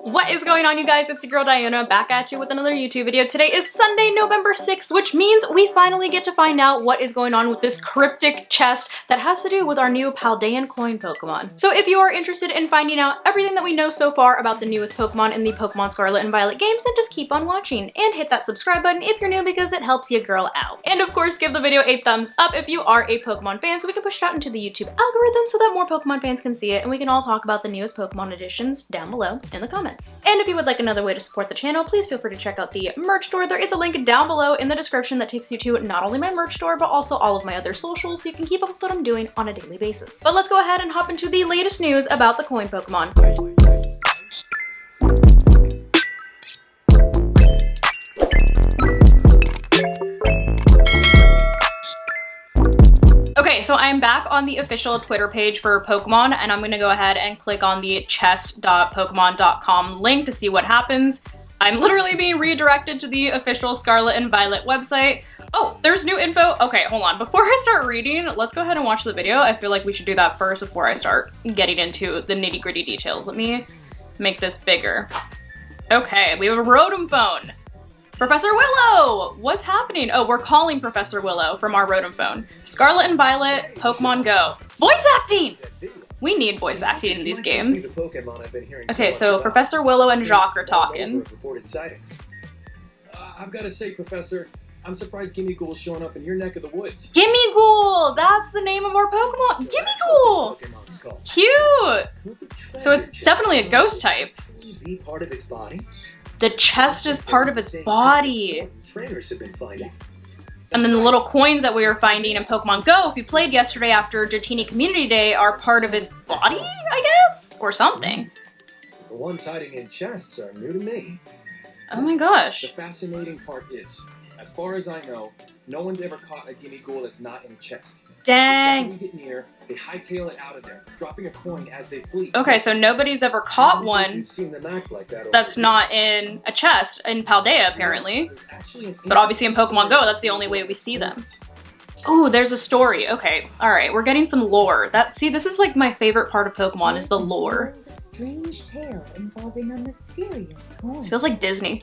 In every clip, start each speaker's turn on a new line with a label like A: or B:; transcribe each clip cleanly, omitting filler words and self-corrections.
A: What is going on, you guys? It's your girl Diana back at you with another YouTube video. Today is Sunday, November 6th, which means we finally get to find out what is going on with this cryptic chest that has to do with our new Paldean coin Pokemon. So if you are interested in finding out everything that we know so far about the newest Pokemon in the Pokemon Scarlet and Violet games, then just keep on watching and hit that subscribe button if you're new because it helps your girl out. And of course, give the video a thumbs up if you are a Pokemon fan so we can push it out into the YouTube algorithm so that more Pokemon fans can see it and we can all talk about the newest Pokemon additions down below in the comments. And if you would like another way to support the channel, please feel free to check out the merch store. There is a link down below in the description that takes you to not only my merch store, but also all of my other socials so you can keep up with what I'm doing on a daily basis. But let's go ahead and hop into the latest news about the coin Pokemon. Okay, so I'm back on the official Twitter page for Pokemon, and I'm gonna go ahead and click on the chest.pokemon.com link to see what happens. I'm literally being redirected to the official Scarlet and Violet website. Oh, there's new info. Okay, hold on. Before I start reading, let's go ahead and watch the video. I feel like we should do that first before I start getting into the nitty-gritty details. Let me make this bigger. Okay, we have a Rotom phone. Professor Willow! What's happening? Oh, we're calling Professor Willow from our Rotom phone. Scarlet and Violet, Pokemon Go. Voice acting! We need voice acting in these games. Okay, so Professor Willow and Jacques are talking.
B: I've got to say, Professor, I'm surprised Gimmighoul is showing up in your neck of the woods.
A: Gimmighoul! That's the name of our Pokemon! Gimmighoul! Cute! So it's definitely a ghost type.
B: Be part of its body.
A: The chest is part of its body.
B: Trainers have been finding.
A: And then the little coins that we were finding in Pokemon Go, if you played yesterday after Dratini Community Day, are part of its body, I guess? Or something.
B: The ones hiding in chests are new to me.
A: Oh my gosh.
B: The fascinating part is, as far as I know, no one's ever caught a Gimmighoul that's not in a chest.
A: Dang.
B: The second we get near, they hightail it out of there, dropping a coin as they flee.
A: Okay, so nobody's ever caught one that's not in a chest in Paldea, apparently. But obviously in Pokemon Go, that's the only way we see them. Oh, there's a story. Okay, all right, we're getting some lore. See, this is like my favorite part of Pokemon is the lore.
C: A strange tale involving a mysterious coin.
A: This feels like Disney.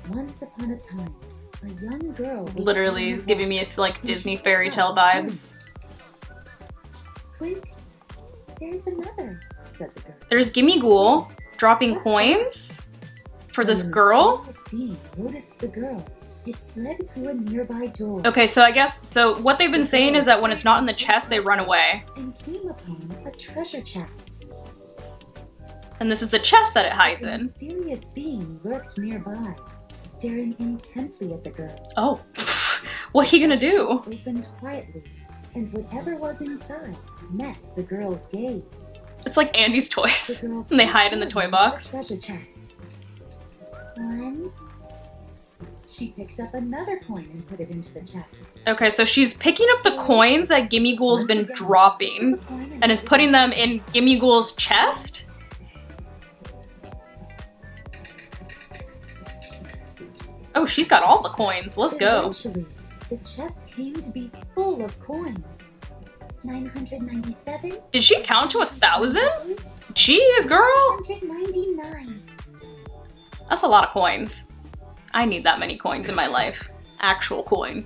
C: Once upon a time, a young girl
A: literally is giving me like Disney fairy tale vibes.
C: Quick, there's another, said the girl.
A: There's Gimmighoul dropping coins for this girl.
C: Being noticed the girl. It fled through a nearby door.
A: Okay, so I guess, so what they've been saying is that when it's not in the chest, they run away.
C: And came upon a treasure chest.
A: And this is the chest that it hides
C: A
A: in.
C: mysterious being lurked nearby, staring intently at the girl.
A: Oh, what are you gonna do?
C: Opened quietly, and whatever was inside met the girl's gaze.
A: It's like Andy's toys, and they hide in the toy box.
C: Treasure chest. One. She picked up another coin and put it into the chest.
A: Okay, so she's picking up the coins that Gimmighoul's been dropping, and is putting them in Gimmighoul's chest? Oh, she's got all the coins. Let's go.
C: Eventually, the chest came to be full of coins. 997.
A: Did she count to 1,000? Jeez, girl.
C: 199.
A: That's a lot of coins. I need that many coins in my life. Actual coin.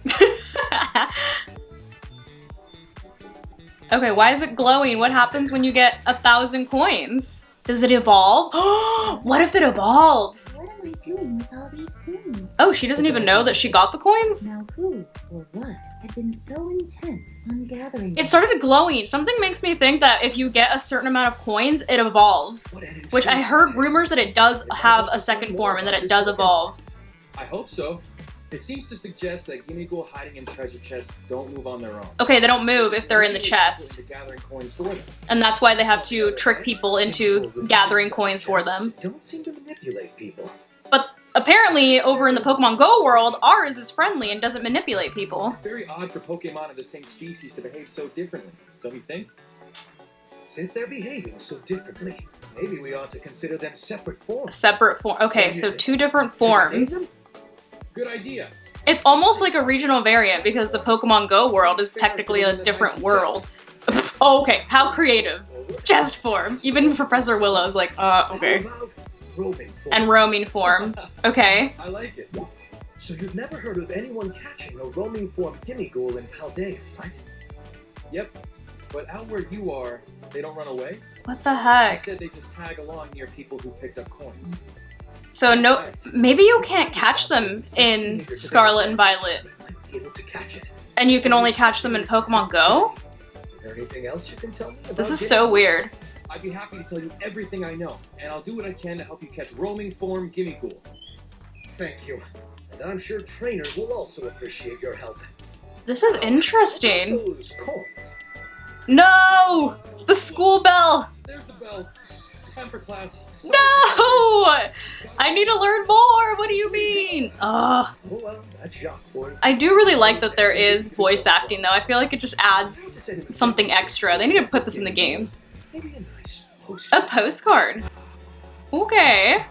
A: Okay, why is it glowing? What happens when you get 1,000 coins? Does it evolve? What if it evolves?
C: What am I doing with all these coins?
A: Oh, she doesn't even know that she got the coins?
C: Now who or what had been so intent on gathering?
A: It started glowing. Something makes me think that if you get a certain amount of coins, it evolves. Which I heard rumors that it does have a second form and that it does evolve.
B: I hope so. It seems to suggest that Gimmighoul hiding in treasure chests don't move on their own.
A: Okay, they don't move if they're in the chest.
B: Gathering coins for them.
A: And that's why they have to trick people into gathering coins for them.
B: Don't seem to manipulate people.
A: But apparently, over in the Pokemon Go world, ours is friendly and doesn't manipulate people.
B: It's very odd for Pokemon of the same species to behave so differently, don't you think? Since they're behaving so differently, maybe we ought to consider them separate forms.
A: Separate form. Okay, so two different forms.
B: Good idea.
A: It's almost like a regional variant because the Pokemon Go world is technically a different world. Oh, okay, how creative. Chest form. Even Professor Willow's like, okay.
B: How about roaming form?
A: And roaming form. Okay.
B: I like it. So you've never heard of anyone catching a roaming form Gimmighoul in Paldea, right? Yep. But out where you are, they don't run away.
A: What the
B: I
A: heck?
B: said they just tag along near people who picked up coins.
A: So no, maybe you can't catch them in Scarlet and Violet.
B: They might be able to catch it.
A: And you can only catch them in Pokemon Go?
B: Is there anything else you can tell me about
A: This is
B: Gimmighoul?
A: so weird.
B: I'd be happy to tell you everything I know, and I'll do what I can to help you catch roaming form Gimmighoul. Thank you. And I'm sure trainers will also appreciate your help.
A: This is interesting.
B: Those coins.
A: No! The school bell!
B: There's the bell. Time for class.
A: No! I need to learn more! What do you mean? Ugh.
B: Oh well, that's Jacques for you.
A: I do really like that there is voice acting though. I feel like it just adds something extra. They need to put this in the games.
B: Maybe a nice post.
A: A postcard. Okay.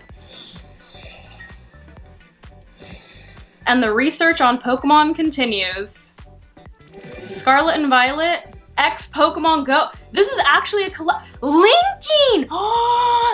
A: And the research on Pokemon continues. Scarlet and Violet, X Pokemon Go. This is actually a collab. Linking!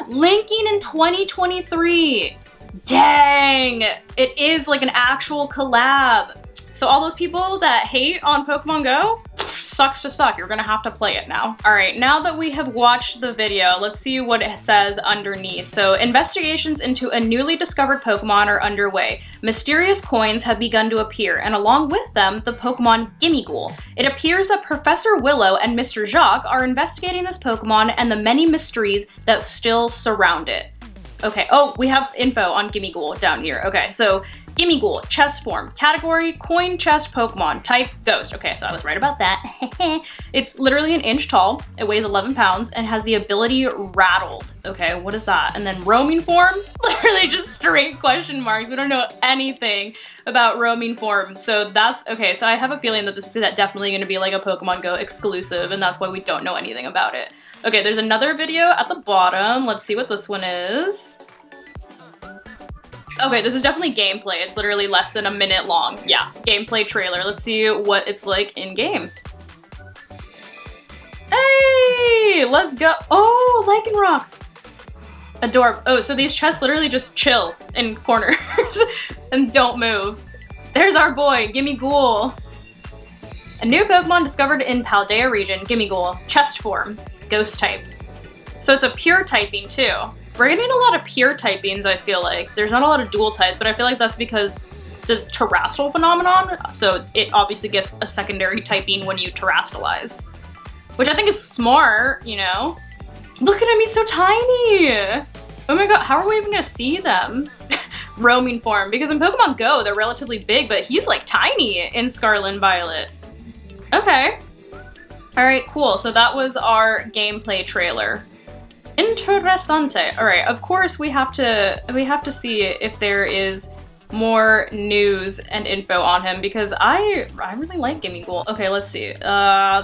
A: Linking in 2023. Dang! It is like an actual collab. So all those people that hate on Pokemon Go, sucks to suck. You're gonna have to play it now. All right, now that we have watched the video, let's see what it says underneath. So investigations into a newly discovered Pokemon are underway. Mysterious coins have begun to appear, and along with them, the Pokemon Gimmighoul. It appears that Professor Willow and Mr. Jacques are investigating this Pokemon and the many mysteries that still surround it. Okay, oh, we have info on Gimmighoul down here. Okay, so Gimmighoul, chest form, category, coin chest Pokemon, type, ghost. Okay, so I was right about that. It's literally an inch tall, it weighs 11 pounds, and has the ability rattled. Okay, what is that? And then roaming form? Literally just straight question marks. We don't know anything about roaming form. So that's, okay, so I have a feeling that this is definitely gonna be like a Pokemon Go exclusive, and that's why we don't know anything about it. Okay, there's another video at the bottom. Let's see what this one is. Okay, this is definitely gameplay. It's literally less than a minute long. Yeah, gameplay trailer. Let's see what it's like in game. Hey, let's go. Oh, Lycanroc. Adorable. Oh, so these chests literally just chill in corners and don't move. There's our boy, Gimmighoul. A new Pokemon discovered in Paldea region, Gimmighoul, chest form, ghost type. So it's a pure typing too. We're getting a lot of pure typings, I feel like. There's not a lot of dual types, but I feel like that's because the terrestrial phenomenon, so it obviously gets a secondary typing when you terrestrialize. Which I think is smart, you know? Look at him, he's so tiny! Oh my god, how are we even gonna see them? Roaming form, because in Pokemon Go, they're relatively big, but he's like tiny in Scarlet and Violet. Okay. Alright, cool, so that was our gameplay trailer. Interessante. All right, of course we have to see if there is more news and info on him because I really like Gimmighoul. Okay, let's see.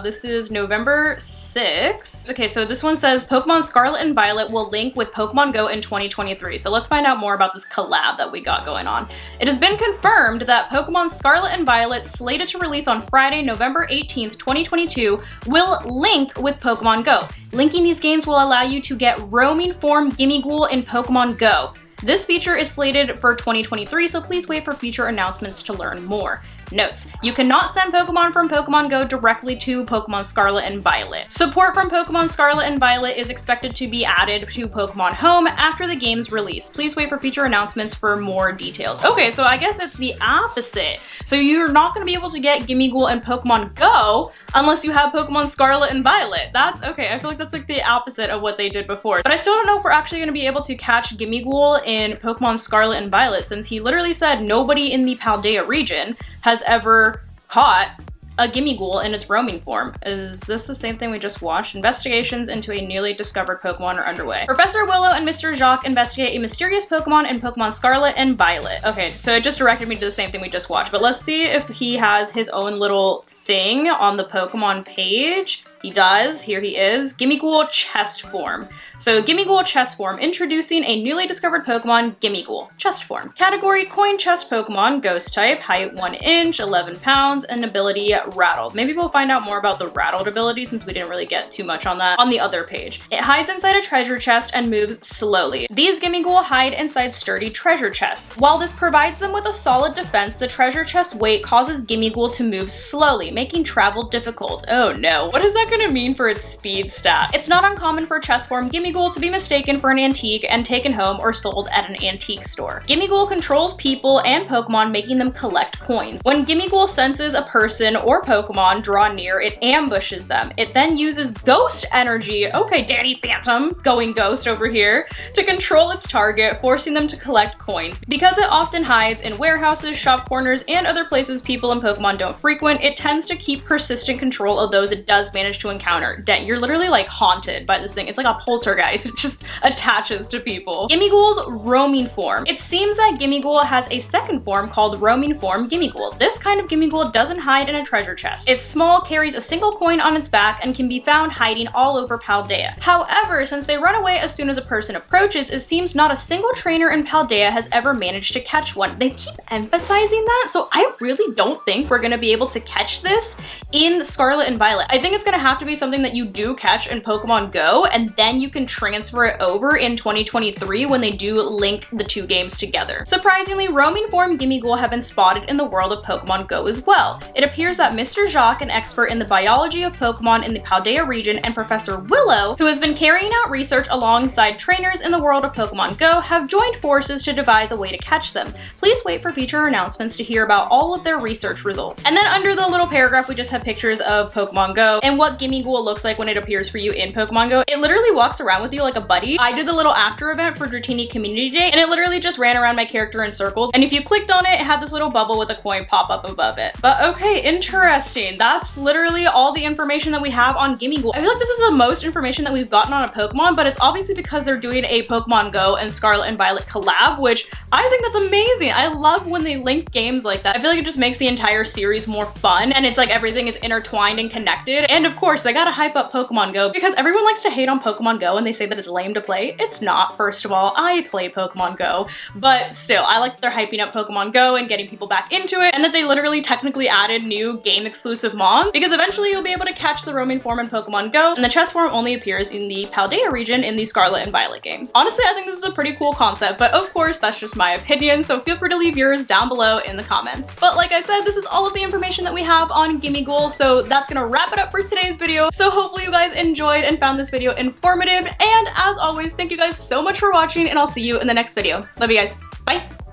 A: This is November 6th. Okay, so this one says Pokemon Scarlet and Violet will link with Pokemon Go in 2023. So let's find out more about this collab that we got going on. It has been confirmed that Pokemon Scarlet and Violet, slated to release on Friday, November 18th, 2022, will link with Pokemon Go. Linking these games will allow you to get roaming form Gimmighoul in Pokemon Go. This feature is slated for 2023, so please wait for future announcements to learn more. Notes: you cannot send Pokemon from Pokemon Go directly to Pokemon Scarlet and Violet. Support from Pokemon Scarlet and Violet is expected to be added to Pokemon Home after the game's release. Please wait for future announcements for more details. Okay, so I guess it's the opposite. So you're not going to be able to get Gimmighoul and Pokemon Go unless you have Pokemon Scarlet and Violet. That's okay. I feel like that's like the opposite of what they did before. But I still don't know if we're actually going to be able to catch Gimmighoul in Pokemon Scarlet and Violet, since he literally said nobody in the Paldea region has ever caught a Gimmighoul in its roaming form. Is this the same thing we just watched? Investigations into a newly discovered Pokemon are underway. Professor Willow and Mr. Jacques investigate a mysterious Pokemon in Pokemon Scarlet and Violet. Okay, so it just directed me to the same thing we just watched, but let's see if he has his own little thing on the Pokemon page. He does. Here he is. Gimmighoul chest form. So Gimmighoul chest form, introducing a newly discovered Pokemon, Gimmighoul chest form. Category coin chest Pokemon, ghost type, height 1 inch, 11 pounds, and ability rattled. Maybe we'll find out more about the rattled ability since we didn't really get too much on that on the other page. It hides inside a treasure chest and moves slowly. These Gimmighoul hide inside sturdy treasure chests. While this provides them with a solid defense, the treasure chest weight causes Gimmighoul to move slowly, making travel difficult. Oh no, what is that gonna mean for its speed stat? It's not uncommon for chest form Gimmighoul to be mistaken for an antique and taken home or sold at an antique store. Gimmighoul controls people and Pokemon, making them collect coins. When Gimmighoul senses a person or Pokemon draw near, it ambushes them. It then uses ghost energy, okay Danny Phantom, going ghost over here, to control its target, forcing them to collect coins. Because it often hides in warehouses, shop corners, and other places people and Pokemon don't frequent, it tends to keep persistent control of those it does manage to encounter. You're literally like haunted by this thing. It's like a poltergeist. It just attaches to people. Gimmighoul's roaming form. It seems that Gimmighoul has a second form called roaming form Gimmighoul. This kind of Gimmighoul doesn't hide in a treasure chest. It's small, carries a single coin on its back, and can be found hiding all over Paldea. However, since they run away as soon as a person approaches, it seems not a single trainer in Paldea has ever managed to catch one. They keep emphasizing that, so I really don't think we're gonna be able to catch this in Scarlet and Violet. I think it's gonna have to be something that you do catch in Pokemon Go, and then you can transfer it over in 2023 when they do link the two games together. Surprisingly, roaming form Gimmighoul have been spotted in the world of Pokemon Go as well. It appears that Mr. Jacques, an expert in the biology of Pokemon in the Paldea region, and Professor Willow, who has been carrying out research alongside trainers in the world of Pokemon Go, have joined forces to devise a way to catch them. Please wait for future announcements to hear about all of their research results. And then under the little paragraph, we just have pictures of Pokemon Go and what Gimmighoul looks like when it appears for you in Pokemon Go. It literally walks around with you like a buddy. I did the little after event for Dratini Community Day, and it literally just ran around my character in circles. And if you clicked on it, it had this little bubble with a coin pop up above it. But okay, interesting. That's literally all the information that we have on Gimmighoul. I feel like this is the most information that we've gotten on a Pokemon, but it's obviously because they're doing a Pokemon Go and Scarlet and Violet collab, which I think that's amazing. I love when they link games like that. I feel like it just makes the entire series more fun, and it's like everything is intertwined and connected. And of course, they gotta hype up Pokemon Go because everyone likes to hate on Pokemon Go and they say that it's lame to play. It's not, first of all. I play Pokemon Go, but still, I like that they're hyping up Pokemon Go and getting people back into it, and that they literally technically added new game exclusive mons, because eventually you'll be able to catch the roaming form in Pokemon Go, and the chess form only appears in the Paldea region in the Scarlet and Violet games. Honestly, I think this is a pretty cool concept, but of course, that's just my opinion, so feel free to leave yours down below in the comments. But like I said, this is all of the information that we have on Gimmighoul, so that's gonna wrap it up for today's video. So hopefully you guys enjoyed and found this video informative, and as always, thank you guys so much for watching, and I'll see you in the next video. Love you guys. Bye!